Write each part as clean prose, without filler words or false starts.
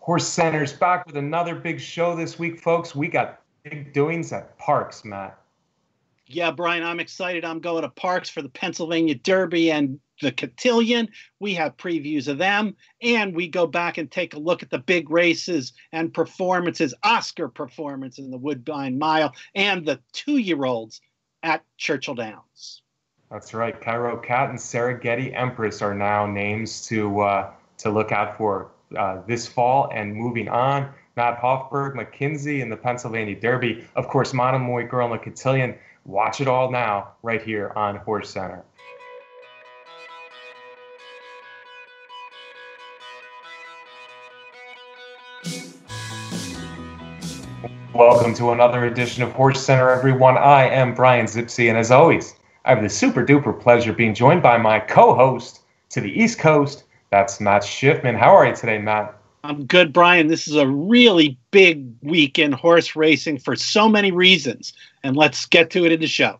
Horse Center's back with another big show this week, folks. We got big doings at Parx, Matt. Yeah, Brian, I'm excited. I'm going to Parx for the Pennsylvania Derby and the Cotillion. We have previews of them, and we go back and take a look at the big races and performances, Oscar performance in the Woodbine Mile, and the 2-year-olds at Churchill Downs. That's right. Cairo Cat and Serengeti Empress are now names to look out for this fall. And moving on, Matt Hofberg, McKinzie in the Pennsylvania Derby. Of course, Monomoy Girl in the Cotillion. Watch it all now right here on Horse Center. Welcome to another edition of Horse Center, everyone. I am Brian Zipsy, and as always, I have the super duper pleasure of being joined by my co-host to the East Coast. That's Matt Schiffman. How are you today, Matt? I'm good, Brian. This is a really big week in horse racing for so many reasons, and let's get to it in the show.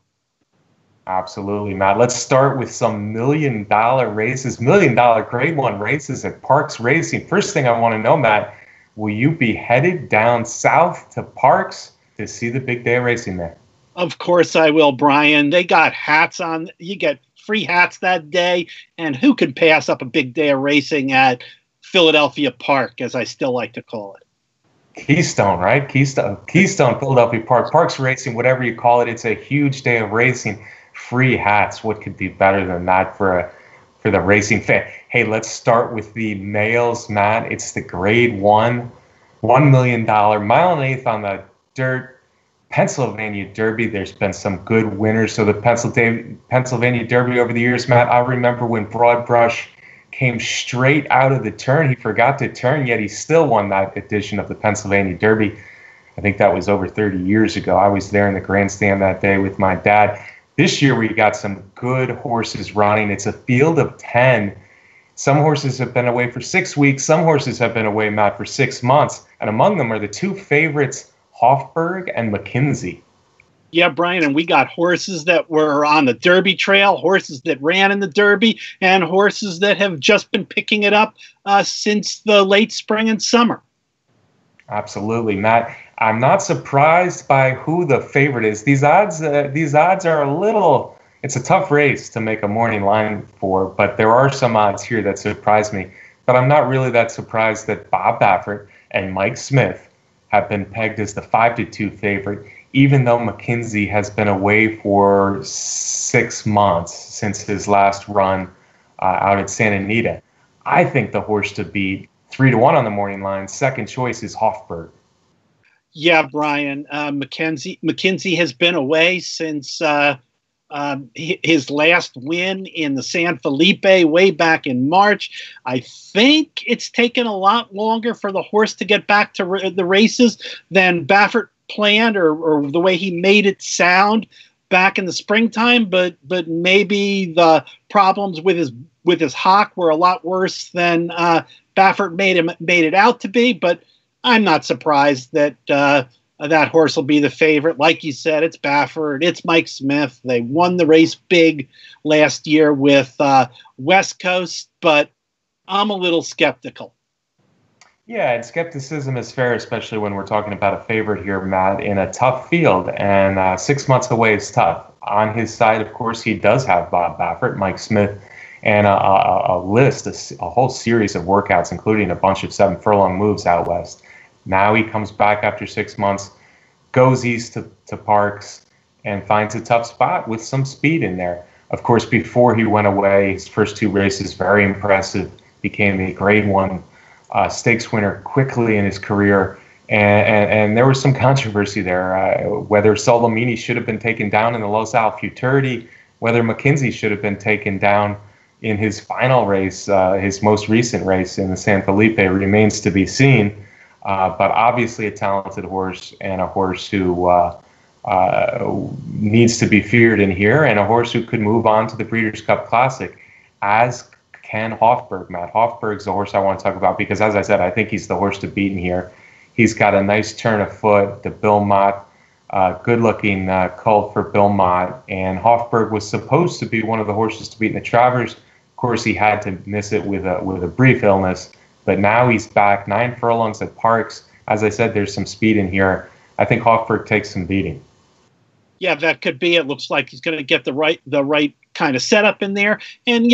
Absolutely, Matt. Let's start with some $1 million races, $1 million Grade 1 races at Parx Racing. First thing I want to know, Matt, will you be headed down south to Parx to see the big day of racing there? Of course I will, Brian. They got hats on. You get free hats that day, and who could pass up a big day of racing at Philadelphia Park, as I still like to call it? Keystone, right? Keystone, Philadelphia Park, Parx Racing, whatever you call it. It's a huge day of racing. Free hats. What could be better than that for the racing fan? Hey, let's start with the males, Matt. It's the Grade 1, $1 million, mile and eighth on the dirt Pennsylvania Derby. There's been some good winners. So the Pennsylvania Derby over the years, Matt, I remember when Broadbrush came straight out of the turn. He forgot to turn, yet he still won that edition of the Pennsylvania Derby. I think that was over 30 years ago. I was there in the grandstand that day with my dad. This year we got some good horses running. It's a field of 10. Some horses have been away for 6 weeks. Some horses have been away, Matt, for 6 months. And among them are the two favorites, Hofberg and McKinzie. Yeah, Brian, and we got horses that were on the Derby trail, horses that ran in the Derby, and horses that have just been picking it up since the late spring and summer. Absolutely, Matt. I'm not surprised by who the favorite is. These odds are a little. It's a tough race to make a morning line for, but there are some odds here that surprise me. But I'm not really that surprised that Bob Baffert and Mike Smith have been pegged as the 5-2 favorite, even though McKinzie has been away for 6 months since his last run out at Santa Anita. I think the horse to beat, 3-1 on the morning line. Second choice is Hofberg. Yeah, Brian. McKinzie has been away since his last win in the San Felipe way back in March. I think it's taken a lot longer for the horse to get back to the races than Baffert planned or the way he made it sound back in the springtime. But maybe the problems with his hock were a lot worse than Baffert made it out to be. But I'm not surprised that that horse will be the favorite. Like you said, it's Baffert, it's Mike Smith. They won the race big last year with West Coast, but I'm a little skeptical. Yeah, and skepticism is fair, especially when we're talking about a favorite here, Matt, in a tough field. And 6 months away is tough. On his side, of course, he does have Bob Baffert, Mike Smith, and a whole series of workouts, including a bunch of 7 furlong moves out west. Now he comes back after 6 months, goes east to Parx, and finds a tough spot with some speed in there. Of course, before he went away, his first 2 races, very impressive, became a Grade 1 stakes winner quickly in his career. And there was some controversy there, whether Solomini should have been taken down in the Los Al Futurity, whether McKinzie should have been taken down in his final race, his most recent race in the San Felipe, remains to be seen. But obviously a talented horse, and a horse who needs to be feared in here, and a horse who could move on to the Breeders' Cup Classic, as can Hofberg. Matt Hofberg's the horse I want to talk about because, as I said, I think he's the horse to beat in here. He's got a nice turn of foot, the Bill Mott, good-looking colt for Bill Mott, and Hofberg was supposed to be one of the horses to beat in the Travers. Of course, he had to miss it with a brief illness. But now he's back, 9 furlongs at Parx. As I said, there's some speed in here. I think Hofburg takes some beating. Yeah, that could be. It looks like he's going to get the right kind of setup in there. And,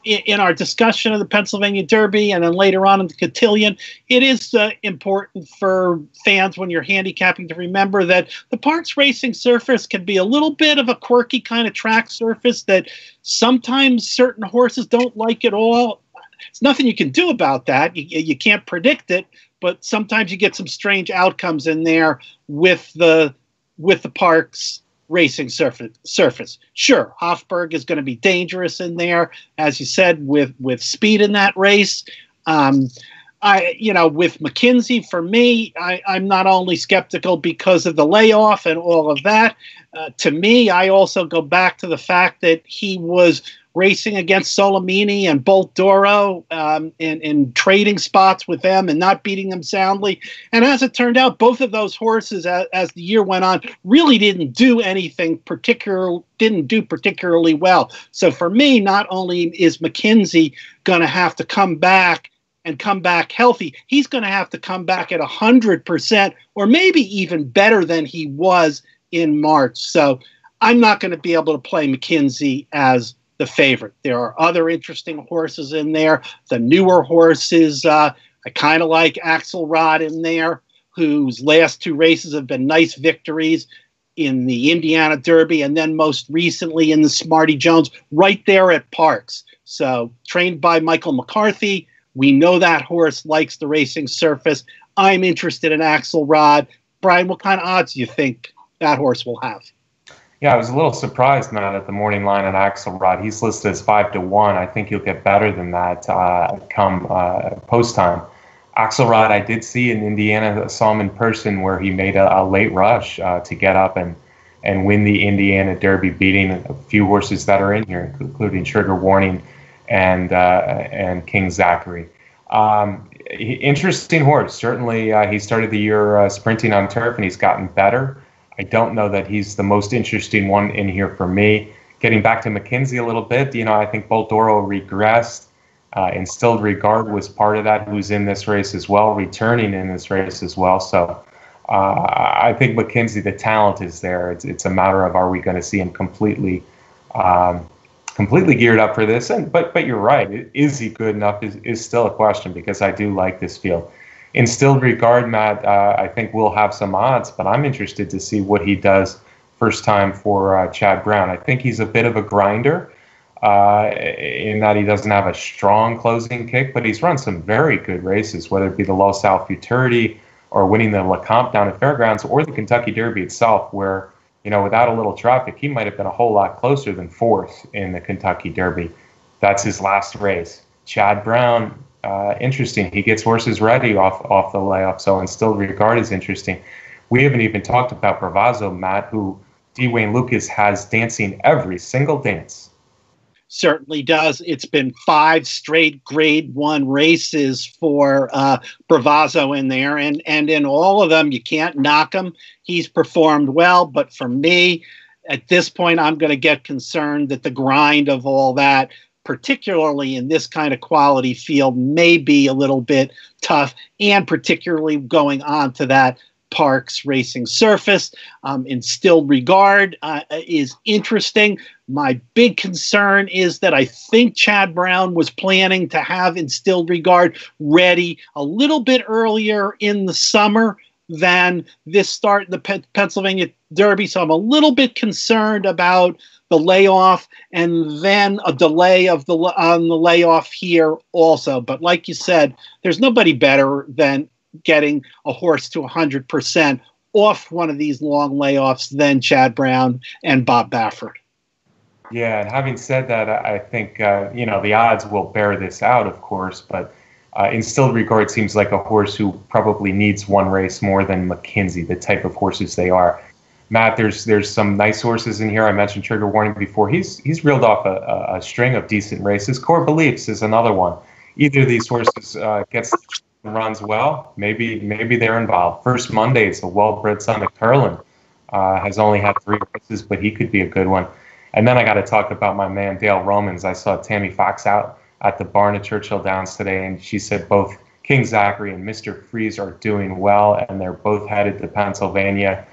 in our discussion of the Pennsylvania Derby and then later on in the Cotillion, it is important for fans when you're handicapping to remember that the Parx racing surface can be a little bit of a quirky kind of track surface that sometimes certain horses don't like at all. There's nothing you can do about that. You can't predict it, but sometimes you get some strange outcomes in there with the Parx racing surface. Sure, Hofburg is going to be dangerous in there, as you said, with speed in that race. With McKinzie, for me, I'm not only skeptical because of the layoff and all of that. To me, I also go back to the fact that he was racing against Solimini and Bolt Doro in trading spots with them and not beating them soundly. And as it turned out, both of those horses, as the year went on, really didn't do particularly well. So for me, not only is McKinzie going to have to come back and come back healthy, he's going to have to come back at 100% or maybe even better than he was in March. So I'm not going to be able to play McKinzie as the favorite. There are other interesting horses in there. The newer horses, I kind of like Axelrod in there, whose last 2 races have been nice victories in the Indiana Derby and then most recently in the Smarty Jones right there at Parx. So trained by Michael McCarthy. We know that horse likes the racing surface. I'm interested in Axelrod. Brian, what kind of odds do you think that horse will have? Yeah, I was a little surprised, Matt, at the morning line on Axelrod. He's listed as 5-1. I think he'll get better than that come post time. Axelrod, I did see in Indiana, saw him in person where he made a late rush to get up and win the Indiana Derby, beating a few horses that are in here, including Trigger Warning and King Zachary. Interesting horse. Certainly, he started the year sprinting on turf, and he's gotten better. I don't know that he's the most interesting one in here for me. Getting back to McKinzie a little bit, I think Bolt Doro regressed. Instilled Regard was part of that, who's in this race as well, returning in this race as well. So I think McKinzie, the talent is there. It's a matter of, are we going to see him completely geared up for this? But you're right. Is he good enough is still a question, because I do like this field. Instilled Regard, Matt, I think we'll have some odds, but I'm interested to see what he does first time for Chad Brown. I think he's a bit of a grinder in that he doesn't have a strong closing kick, but he's run some very good races, whether it be the Low South Futurity or winning the LeCompte down at Fairgrounds or the Kentucky Derby itself, where, without a little traffic, he might have been a whole lot closer than 4th in the Kentucky Derby. That's his last race. Chad Brown, interesting. He gets horses ready off the layoff, so Instilled Regard is interesting. We haven't even talked about Bravazzo, Matt, who D. Wayne Lucas has dancing every single dance. Certainly does. It's been 5 straight Grade 1 races for Bravazzo in there, and in all of them, you can't knock him. He's performed well, but for me, at this point, I'm going to get concerned that the grind of all that, particularly in this kind of quality field, may be a little bit tough, and particularly going on to that Parx racing surface. Instilled Regard is interesting. My big concern is that I think Chad Brown was planning to have Instilled Regard ready a little bit earlier in the summer than this start in the Pennsylvania Derby. So I'm a little bit concerned about the layoff and then a delay on the layoff here also. But like you said, there's nobody better than getting a horse to 100% off one of these long layoffs than Chad Brown and Bob Baffert. Yeah, and having said that, I think, the odds will bear this out, of course, but Instilled Regard seems like a horse who probably needs one race more than McKinzie, the type of horses they are. Matt, there's some nice horses in here. I mentioned Trigger Warning before. He's reeled off a string of decent races. Core Beliefs is another one. Either of these horses gets runs well, maybe they're involved. First Monday is a well-bred son of Curlin. Has only had 3 races, but he could be a good one. And then I got to talk about my man Dale Romans. I saw Tammy Fox out at the barn at Churchill Downs today, and she said both King Zachary and Mr. Freeze are doing well, and they're both headed to Pennsylvania.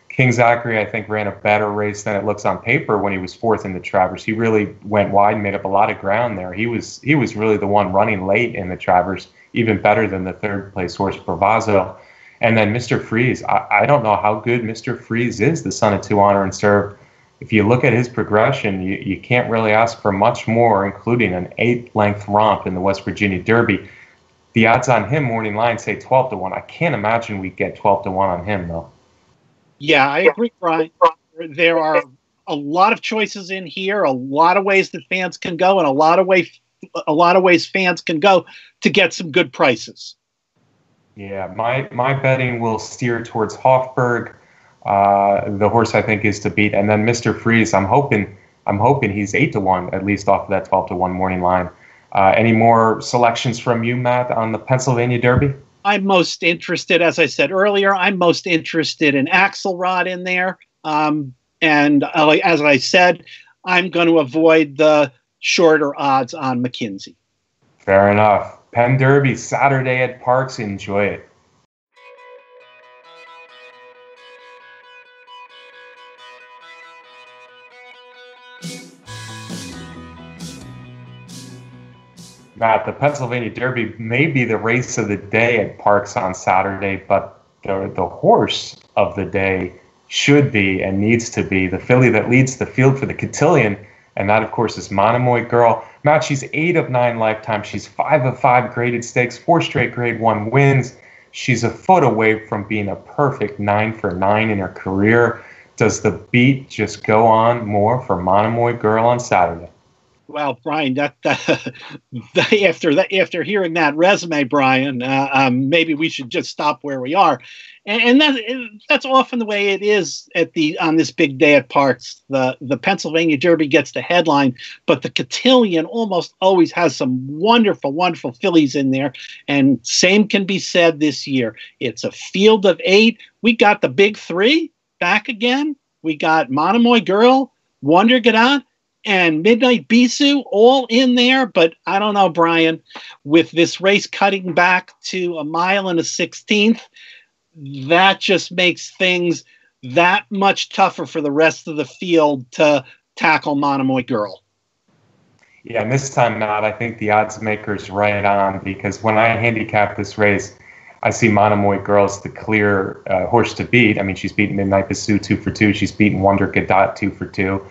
King Zachary, I think, ran a better race than it looks on paper when he was fourth in the Travers. He really went wide, made up a lot of ground there. He was really the one running late in the Travers, even better than the third place horse Bravazzo. And then Mr. Freeze, I don't know how good Mr. Freeze is, the son of Two Honor and Serve. If you look at his progression, you can't really ask for much more, including an 8-length romp in the West Virginia Derby. The odds on him, morning line, say 12 to 1. I can't imagine we get 12 to 1 on him, though. Yeah, I agree, Brian. There are a lot of choices in here, a lot of ways that fans can go, and a lot of ways fans can go to get some good prices. Yeah, my betting will steer towards Hofburg. The horse I think is to beat, and then Mr. Freeze. I'm hoping he's 8 to 1 at least off of that 12 to 1 morning line. Any more selections from you, Matt, on the Pennsylvania Derby? I'm most interested, as I said earlier, I'm most interested in Axelrod in there. As I said, I'm going to avoid the shorter odds on McKinzie. Fair enough. Penn Derby, Saturday at Parx. Enjoy it. Matt, the Pennsylvania Derby may be the race of the day at Parx on Saturday, but the horse of the day should be and needs to be the filly that leads the field for the Cotillion, and that, of course, is Monomoy Girl. Matt, she's 8 of 9 lifetime. She's 5 of 5 graded stakes, 4 straight Grade 1 wins. She's a foot away from being a perfect 9 for 9 in her career. Does the beat just go on more for Monomoy Girl on Saturday? Well, Brian, after hearing that resume, Brian, maybe we should just stop where we are, and that's often the way it is on this big day at Parx. The Pennsylvania Derby gets the headline, but the Cotillion almost always has some wonderful, wonderful fillies in there, and same can be said this year. It's a field of 8. We got the big 3 back again. We got Monomoy Girl, Wonder Gadot, and Midnight Bisou all in there, but I don't know, Brian, with this race cutting back to a mile and a 16th, that just makes things that much tougher for the rest of the field to tackle Monomoy Girl. Yeah, and this time, Matt, I think the odds maker's right on, because when I handicap this race, I see Monomoy Girl as the clear horse to beat. I mean, she's beaten Midnight Bisou 2 for 2. She's beaten Wonder Gadot 2 for 2.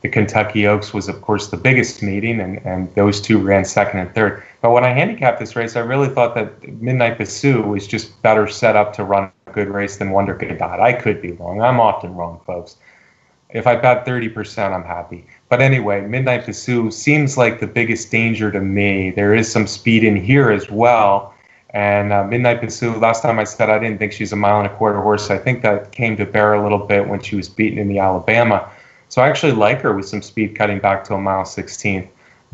The Kentucky Oaks was, of course, the biggest meeting, and those two ran second and third. But when I handicapped this race, I really thought that Midnight Bisou was just better set up to run a good race than Wonder Gadot. I could be wrong. I'm often wrong, folks. If I bet 30%, I'm happy. But anyway, Midnight Bisou seems like the biggest danger to me. There is some speed in here as well. And Midnight Bisou, last time I said I didn't think she's a 1.25 mile horse. I think that came to bear a little bit when she was beaten in the Alabama. So I actually like her with some speed cutting back to a mile 16th,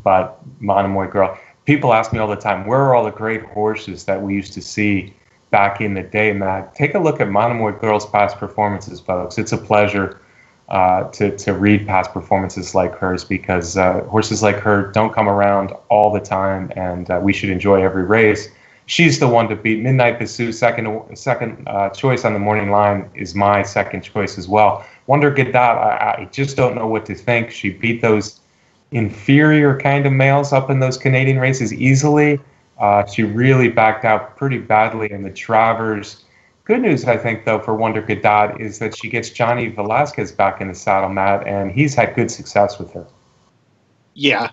but Monomoy Girl. People ask me all the time, where are all the great horses that we used to see back in the day, Matt? Take a look at Monomoy Girl's past performances, folks. It's a pleasure to read past performances like hers, because horses like her don't come around all the time, and we should enjoy every race. She's the one to beat. Midnight Bisou, second choice on the morning line, is my second choice as well. Wonder Gadot, I just don't know what to think. She beat those inferior kind of males up in those Canadian races easily. She really backed out pretty badly in the Travers. Good news, I think, though, for Wonder Gadot is that she gets Johnny Velasquez back in the saddle, Matt, and he's had good success with her. Yeah,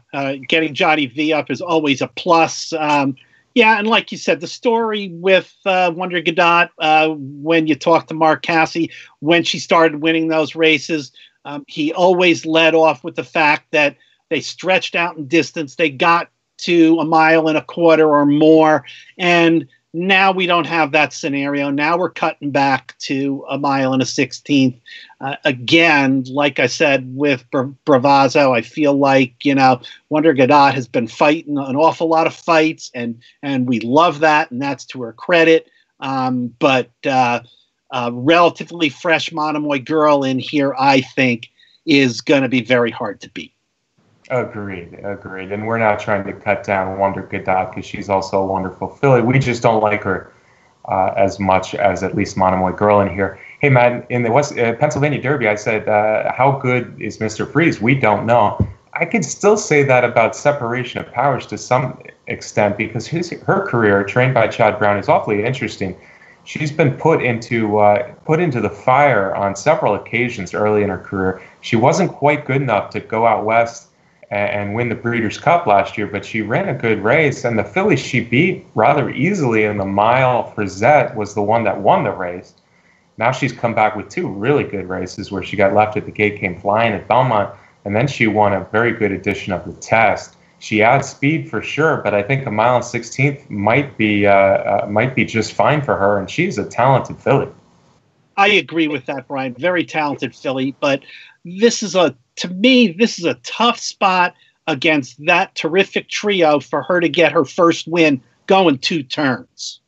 getting Johnny V up is always a plus. Yeah, and like you said, the story with Wonder Gadot, when you talk to Mark Casse, when she started winning those races, he always led off with the fact that they stretched out in distance. They got to 1.25 miles or more, and now we don't have that scenario. Now we're cutting back to 1 1/16. Again, like I said, with Bravazzo, I feel like, Wonder Gadot has been fighting an awful lot of fights, and we love that, and that's to her credit. But relatively fresh Monomoy Girl in here, I think, is going to be very hard to beat. Agreed, agreed. And we're not trying to cut down Wonder Gadot because she's also a wonderful filly. We just don't like her as much as at least Monomoy Girl in here. Hey, man, in the West Pennsylvania Derby, I said, how good is Mr. Freeze? We don't know. I could still say that about Separation of Powers to some extent because her career, trained by Chad Brown, is awfully interesting. She's been put into the fire on several occasions early in her career. She wasn't quite good enough to go out west and win the Breeders' Cup last year, but she ran a good race, and the filly she beat rather easily in the mile Frizette was the one that won the race. Now she's come back with two really good races where she got left at the gate, came flying at Belmont, and then she won a very good edition of the Test. She adds speed for sure, but I think a mile and 16th might be just fine for her, and she's a talented filly. I agree with that, Brian. Very talented filly, but to me, this is a tough spot against that terrific trio for her to get her first win going 2 turns.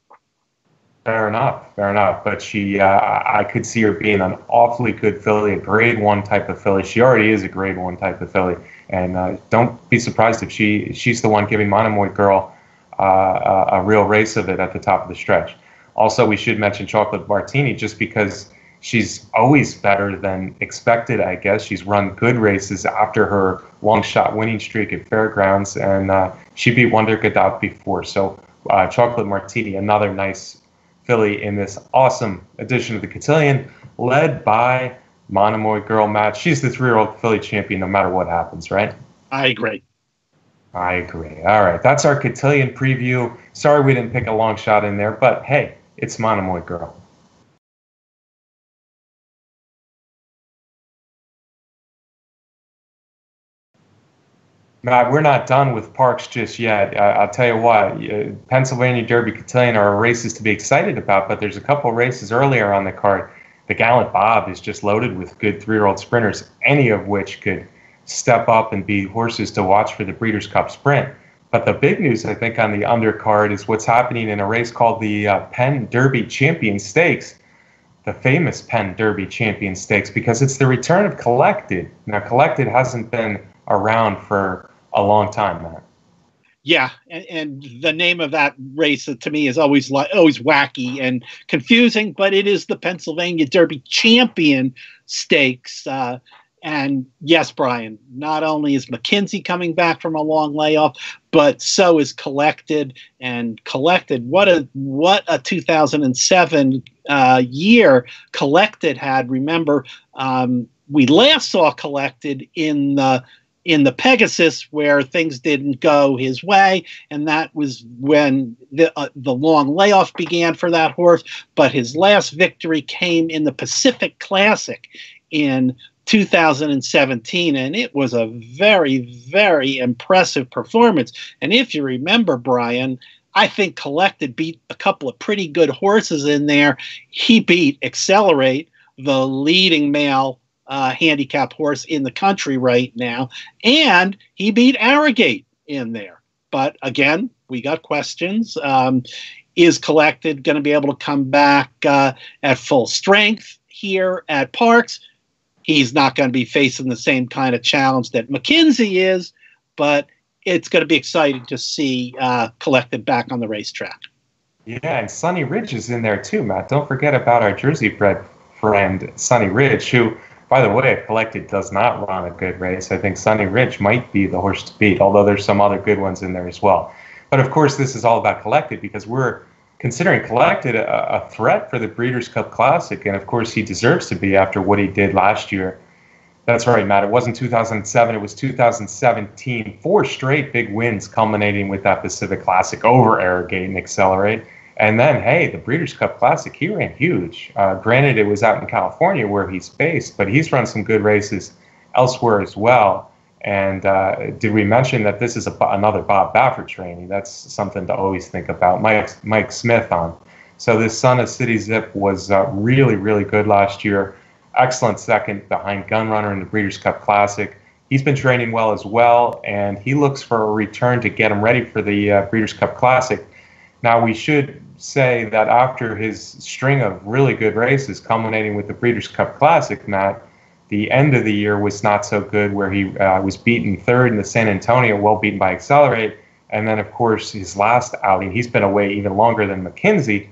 Fair enough. But I could see her being an awfully good filly, a grade 1 type of filly. She already is a grade 1 type of filly. And don't be surprised if she's the one giving Monomoy Girl a real race of it at the top of the stretch. Also, we should mention Chocolate Martini just because she's always better than expected, I guess. She's run good races after her long shot winning streak at Fairgrounds, and she beat Wonder Gadot before. So Chocolate Martini, another nice filly in this awesome edition of the Cotillion, led by Monomoy Girl Match. She's the 3-year-old filly champion no matter what happens, right? I agree. All right, that's our Cotillion preview. Sorry we didn't pick a long shot in there, but hey, it's Monomoy Girl. Matt, we're not done with Parx just yet. I'll tell you what, Pennsylvania Derby Cotillion are races to be excited about, but there's a couple races earlier on the card. The Gallant Bob is just loaded with good 3-year-old sprinters, any of which could step up and be horses to watch for the Breeders' Cup Sprint. But the big news, I think, on the undercard is what's happening in a race called the Penn Derby Champion Stakes, the famous Penn Derby Champion Stakes, because it's the return of Collected. Now, Collected hasn't been around for a long time, Matt. Yeah, and the name of that race to me is always wacky and confusing, but it is the Pennsylvania Derby Champion Stakes. And yes, Brian, not only is McKinzie coming back from a long layoff, but so is Collected. And Collected, what a 2007 year Collected had. Remember, we last saw Collected in the Pegasus, where things didn't go his way, and that was when the long layoff began for that horse. But his last victory came in the Pacific Classic in 2017, and it was a very, very impressive performance. And if you remember, Brian, I think Collected beat a couple of pretty good horses in there. He beat Accelerate, the leading male handicap horse in the country right now, and he beat Arrogate in there. But again, we got questions. Is Collected going to be able to come back at full strength here at Parx? He's not going to be facing the same kind of challenge that McKinzie is, but it's going to be exciting to see Collected back on the racetrack. Yeah, and Sonny Ridge is in there too, Matt. Don't forget about our Jersey-bred friend, Sonny Ridge, who, by the way, Collected does not run a good race. I think Sonny Ridge might be the horse to beat, although there's some other good ones in there as well. But of course, this is all about Collected because we're considering Collected a threat for the Breeders' Cup Classic, and of course he deserves to be after what he did last year. That's right, Matt. It wasn't 2007, it was 2017. 4 straight big wins culminating with that Pacific Classic over Arrogate and Accelerate. And then, hey, the Breeders' Cup Classic, he ran huge. Granted, it was out in California where he's based, but he's run some good races elsewhere as well. And did we mention that this is another Bob Baffert training? That's something to always think about. Mike Smith on. So this son of City Zip was really, really good last year. Excellent second behind Gunrunner in the Breeders' Cup Classic. He's been training well as well, and he looks for a return to get him ready for the Breeders' Cup Classic. Now, we should say that after his string of really good races culminating with the Breeders' Cup Classic, Matt, the end of the year was not so good, where he was beaten third in the San Antonio, well beaten by Accelerate. And then, of course, his last outing, he's been away even longer than McKinzie,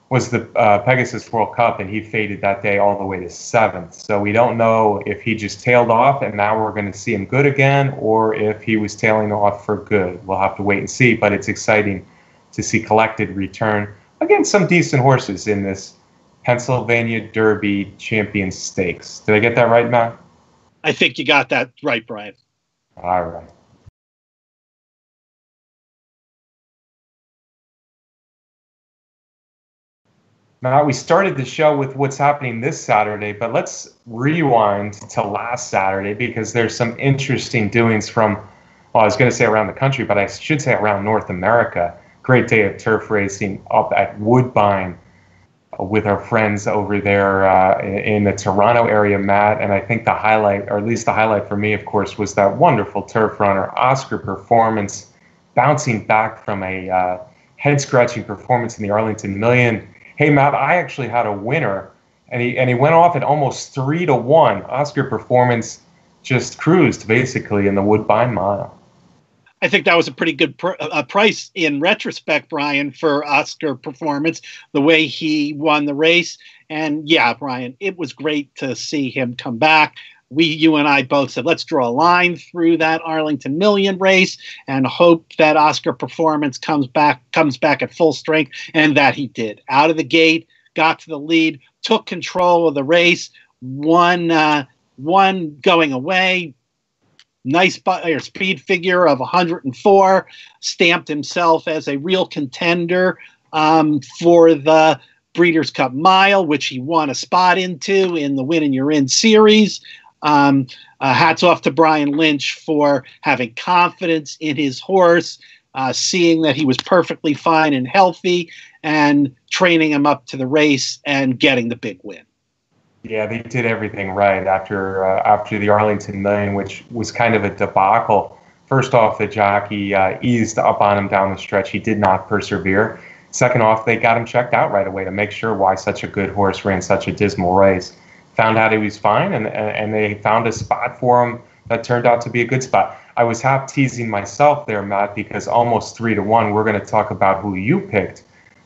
was the Pegasus World Cup, and he faded that day all the way to 7th. So we don't know if he just tailed off and now we're going to see him good again, or if he was tailing off for good. We'll have to wait and see, but it's exciting to see Collected return against some decent horses in this Pennsylvania Derby Champion Stakes. Did I get that right, Matt? I think you got that right, Brian. All right. Now, we started the show with what's happening this Saturday, but let's rewind to last Saturday because there's some interesting doings from, well, I was going to say around the country, but I should say around North America. Great day of turf racing up at Woodbine with our friends over there in the Toronto area, Matt. And I think the highlight, or at least the highlight for me, of course, was that wonderful turf runner, Oscar Performance, bouncing back from a head-scratching performance in the Arlington Million. Hey, Matt, I actually had a winner, and he went off at almost 3-1. Oscar Performance just cruised, basically, in the Woodbine Mile. I think that was a pretty good price in retrospect, Brian, for Oscar Performance, the way he won the race. And, yeah, Brian, it was great to see him come back. You and I both said, let's draw a line through that Arlington Million race and hope that Oscar Performance comes back at full strength, and that he did. Out of the gate, got to the lead, took control of the race, won going away. Nice speed figure of 104, stamped himself as a real contender for the Breeders' Cup Mile, which he won a spot into in the Win and You're In series. Hats off to Brian Lynch for having confidence in his horse, seeing that he was perfectly fine and healthy, and training him up to the race and getting the big win. Yeah, they did everything right after the Arlington Million, which was kind of a debacle. First off, the jockey eased up on him down the stretch. He did not persevere. Second off, they got him checked out right away to make sure why such a good horse ran such a dismal race. Found out he was fine, and they found a spot for him that turned out to be a good spot. I was half teasing myself there, Matt, because almost 3-1. We're going to talk about who you picked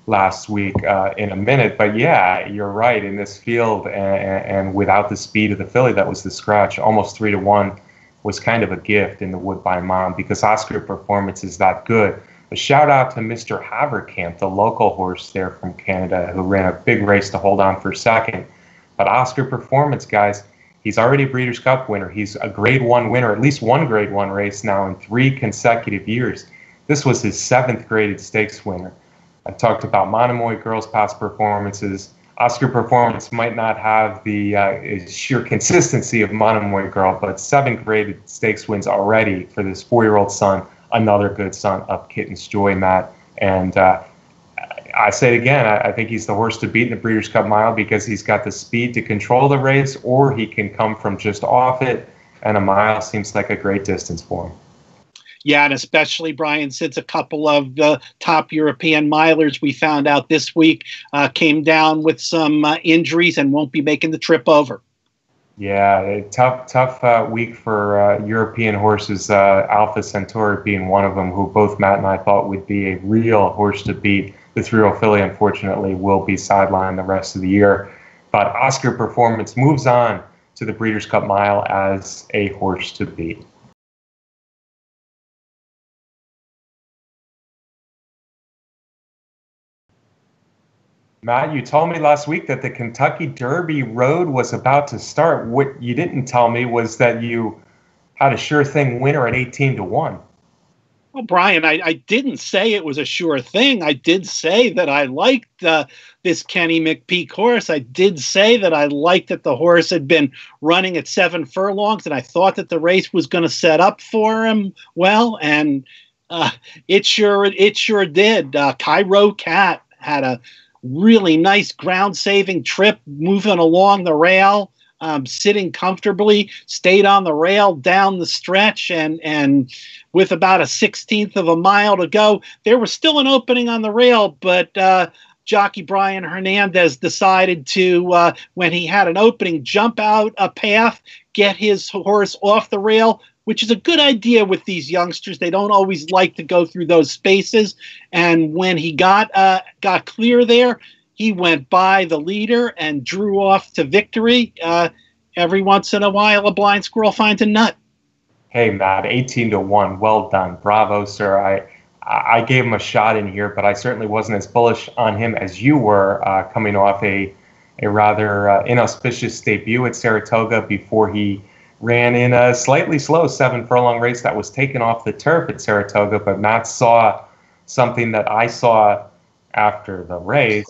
last week in a minute. But yeah, you're right. In this field and without the speed of the filly that was the scratch, almost 3-1 was kind of a gift in the Woodbine Mile because Oscar Performance is that good. A shout out to Mr. Haverkamp, the local horse there from Canada, who ran a big race to hold on for second. But Oscar Performance, guys, he's already a Breeders' Cup winner. He's a Grade 1 winner, at least one Grade 1 race now in 3 consecutive years. This was his 7th graded stakes winner. I talked about Monomoy Girl's past performances. Oscar Performance might not have the sheer consistency of Monomoy Girl, but 7 graded stakes wins already for this 4-year-old son, another good son of Kitten's Joy, Matt. And I say it again, I think he's the horse to beat in the Breeders' Cup Mile because he's got the speed to control the race, or he can come from just off it, and a mile seems like a great distance for him. Yeah, and especially, Brian, since a couple of the top European milers we found out this week came down with some injuries and won't be making the trip over. Yeah, a tough week for European horses, Alpha Centauri being one of them, who both Matt and I thought would be a real horse to beat. The 3-year-old filly, unfortunately, will be sidelined the rest of the year. But Oscar Performance moves on to the Breeders' Cup Mile as a horse to beat. Matt, you told me last week that the Kentucky Derby Road was about to start. What you didn't tell me was that you had a sure thing winner at 18-1. Well, Brian, I didn't say it was a sure thing. I did say that I liked this Kenny McPeak horse. I did say that I liked that the horse had been running at 7 furlongs, and I thought that the race was going to set up for him well, and it sure did. Cairo Cat had a really nice ground-saving trip, moving along the rail, sitting comfortably, stayed on the rail down the stretch, and with about a 1/16 of a mile to go, there was still an opening on the rail, but jockey Brian Hernandez decided to, when he had an opening, jump out a path, get his horse off the rail, which is a good idea with these youngsters. They don't always like to go through those spaces. And when he got clear there, he went by the leader and drew off to victory. Every once in a while, a blind squirrel finds a nut. Hey, Matt, 18-1. Well done. Bravo, sir. I gave him a shot in here, but I certainly wasn't as bullish on him as you were, coming off a rather inauspicious debut at Saratoga before he ran in a slightly slow 7-furlong race that was taken off the turf at Saratoga. But Matt saw something that I saw after the race.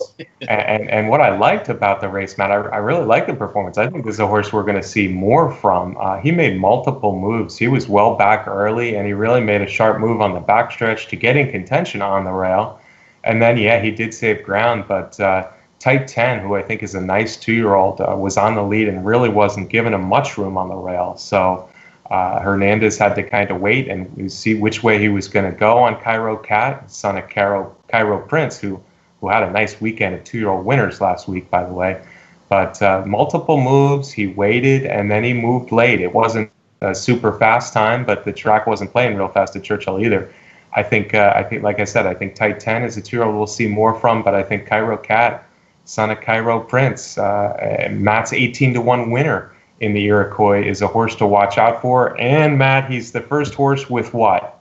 And what I liked about the race, Matt, I really liked the performance. I think this is a horse we're going to see more from. He made multiple moves. He was well back early, and he really made a sharp move on the backstretch to get in contention on the rail. And then, yeah, he did save ground, but Type 10, who I think is a nice 2-year-old, was on the lead and really wasn't giving him much room on the rail. So Hernandez had to kind of wait and see which way he was going to go on Cairo Cat, son of Cairo Prince, who had a nice weekend of 2-year-old winners last week, by the way. But multiple moves, he waited, and then he moved late. It wasn't a super fast time, but the track wasn't playing real fast at Churchill either. I think, like I said, I think Type 10 is a 2-year-old we'll see more from, but I think Cairo Cat, son of Cairo Prince, Matt's 18-1 winner in the Iroquois, is a horse to watch out for. And Matt, he's the first horse with what?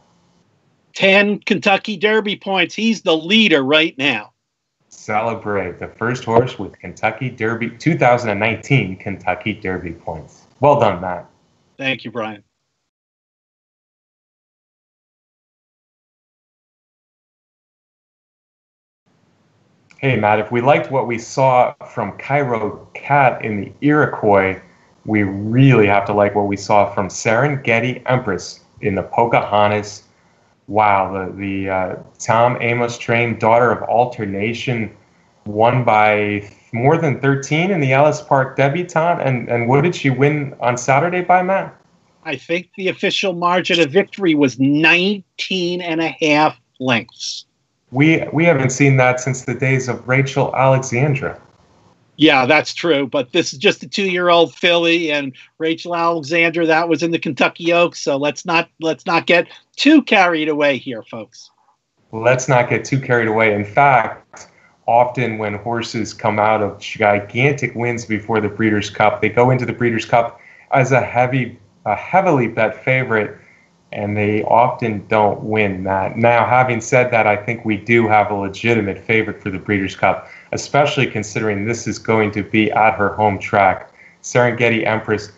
10 Kentucky Derby points. He's the leader right now. Celebrate. The first horse with Kentucky Derby, 2019 Kentucky Derby points. Well done, Matt. Thank you, Brian. Hey, Matt, if we liked what we saw from Cairo Cat in the Iroquois, we really have to like what we saw from Serengeti Empress in the Pocahontas. Wow, the Tom Amos trained daughter of alternation won by more than 13 in the Ellis Park debutante. And what did she win on Saturday by, Matt? I think the official margin of victory was 19 and a half lengths. We haven't seen that since the days of Rachel Alexandra. Yeah, that's true. But this is just a 2-year-old filly, and Rachel Alexandra, that was in the Kentucky Oaks. So let's not get too carried away here, folks. Let's not get too carried away. In fact, often when horses come out of gigantic wins before the Breeders' Cup, they go into the Breeders' Cup as a heavily bet favorite, and they often don't win that. Now, having said that, I think we do have a legitimate favorite for the Breeders' Cup, especially considering this is going to be at her home track, Serengeti Empress.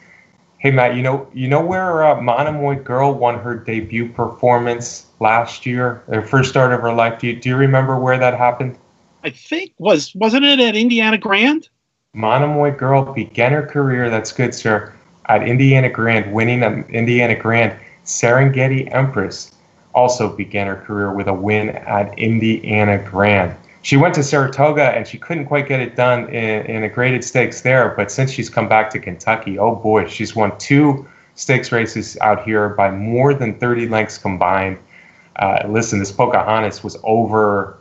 Hey, Matt, you know where Monomoy Girl won her debut performance last year, her first start of her life? Do you remember where that happened? I think, wasn't it at Indiana Grand? Monomoy Girl began her career, that's good, sir, at Indiana Grand, winning at Indiana Grand. Serengeti Empress also began her career with a win at Indiana Grand. She went to Saratoga and she couldn't quite get it done in a graded stakes there, but since she's come back to Kentucky, oh boy, she's won 2 stakes races out here by more than 30 lengths combined. Listen, this Pocahontas was over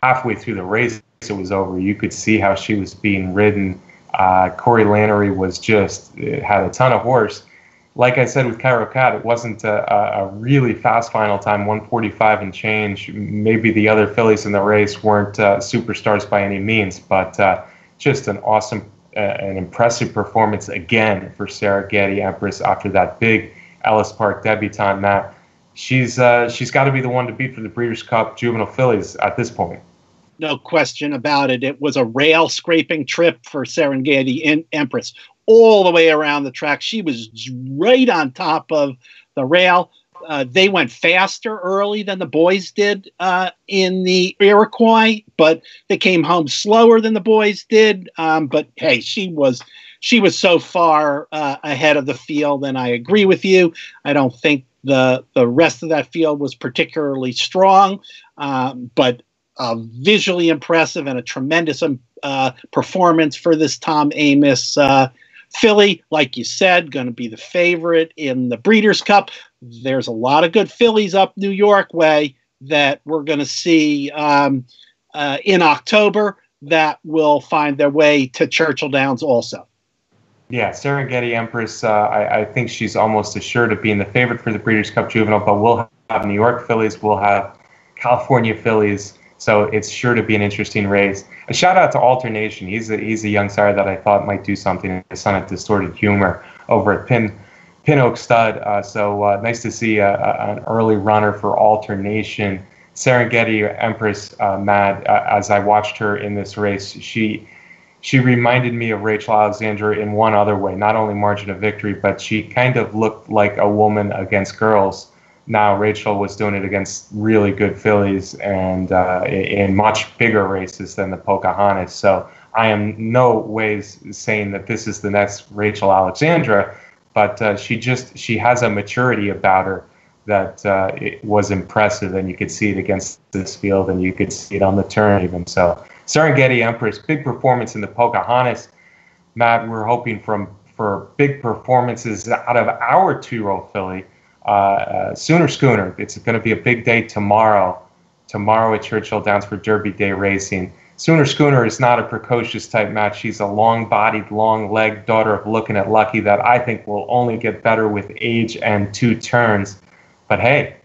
halfway through the race. It was over. You could see how she was being ridden. Corey Lannery had a ton of horse. Like I said with Cairo Cat, it wasn't a really fast final time, 145 and change. Maybe the other fillies in the race weren't superstars by any means, but just an awesome and impressive performance again for Serengeti Empress after that big Ellis Park debutante. Matt, she's got to be the one to beat for the Breeders' Cup juvenile fillies at this point. No question about it. It was a rail scraping trip for Serengeti Empress all the way around the track. She was right on top of the rail. They went faster early than the boys did in the Iroquois, but they came home slower than the boys did. But hey, she was so far ahead of the field, and I agree with you. I don't think the rest of that field was particularly strong, but visually impressive and a tremendous performance for this Tom Amos filly. Like you said, going to be the favorite in the Breeders' Cup. There's a lot of good fillies up New York way that we're going to see in October that will find their way to Churchill Downs also. Yeah, Serengeti Empress, I think she's almost assured of being the favorite for the Breeders' Cup Juvenile, but we'll have New York fillies, we'll have California fillies, so it's sure to be an interesting race. A shout out to Alternation. He's a young sire that I thought might do something. His son at Distorted Humor over at Pin Oak Stud. So nice to see an early runner for Alternation. Serengeti Empress, Matt, as I watched her in this race, she reminded me of Rachel Alexandra in one other way, not only margin of victory, but she kind of looked like a woman against girls. Now Rachel was doing it against really good fillies and in much bigger races than the Pocahontas. So I am no ways saying that this is the next Rachel Alexandra, but she has a maturity about her that it was impressive, and you could see it against this field, and you could see it on the turn even. So Serengeti Empress, big performance in the Pocahontas. Matt, we're hoping for big performances out of our two-year-old filly, Sooner Schooner. It's going to be a big day tomorrow at Churchill Downs for Derby Day racing. Sooner Schooner is not a precocious type match. She's a long-bodied, long-legged daughter of Looking at Lucky that I think will only get better with age and two turns. But hey,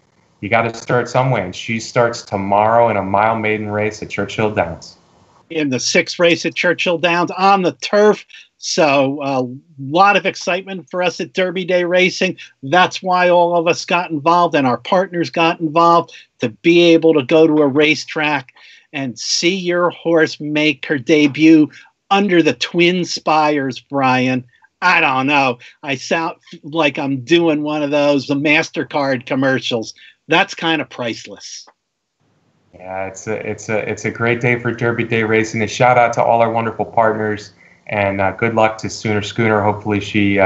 you got to start somewhere, and she starts tomorrow in a mile maiden race at Churchill Downs. In the 6th race at Churchill Downs on the turf. So a lot of excitement for us at Derby Day Racing. That's why all of us got involved and our partners got involved, to be able to go to a racetrack and see your horse make her debut under the twin spires, Brian. I don't know. I sound like I'm doing one of those, the MasterCard commercials. That's kind of priceless. Yeah, it's a great day for Derby Day Racing. A shout out to all our wonderful partners, and good luck to Sooner Schooner. Hopefully she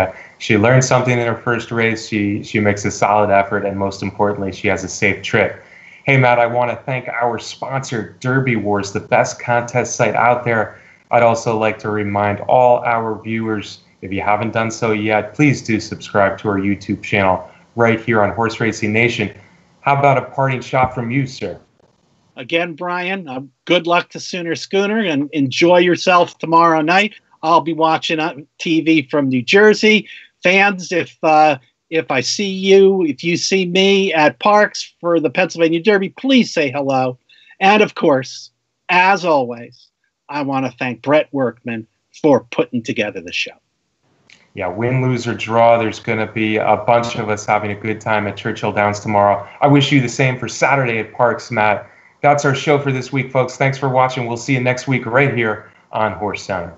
learned something in her first race. She makes a solid effort, and most importantly, she has a safe trip. Hey, Matt, I want to thank our sponsor, Derby Wars, the best contest site out there. I'd also like to remind all our viewers, if you haven't done so yet, please do subscribe to our YouTube channel right here on Horse Racing Nation. How about a parting shot from you, sir? Again, Brian, good luck to Sooner Schooner, and enjoy yourself tomorrow night. I'll be watching on TV from New Jersey. Fans, if I see you, if you see me at Parx for the Pennsylvania Derby, please say hello. And of course, as always, I want to thank Brett Workman for putting together the show. Yeah, win, lose, or draw, there's going to be a bunch of us having a good time at Churchill Downs tomorrow. I wish you the same for Saturday at Parx, Matt. That's our show for this week, folks. Thanks for watching. We'll see you next week right here on HorseCenter.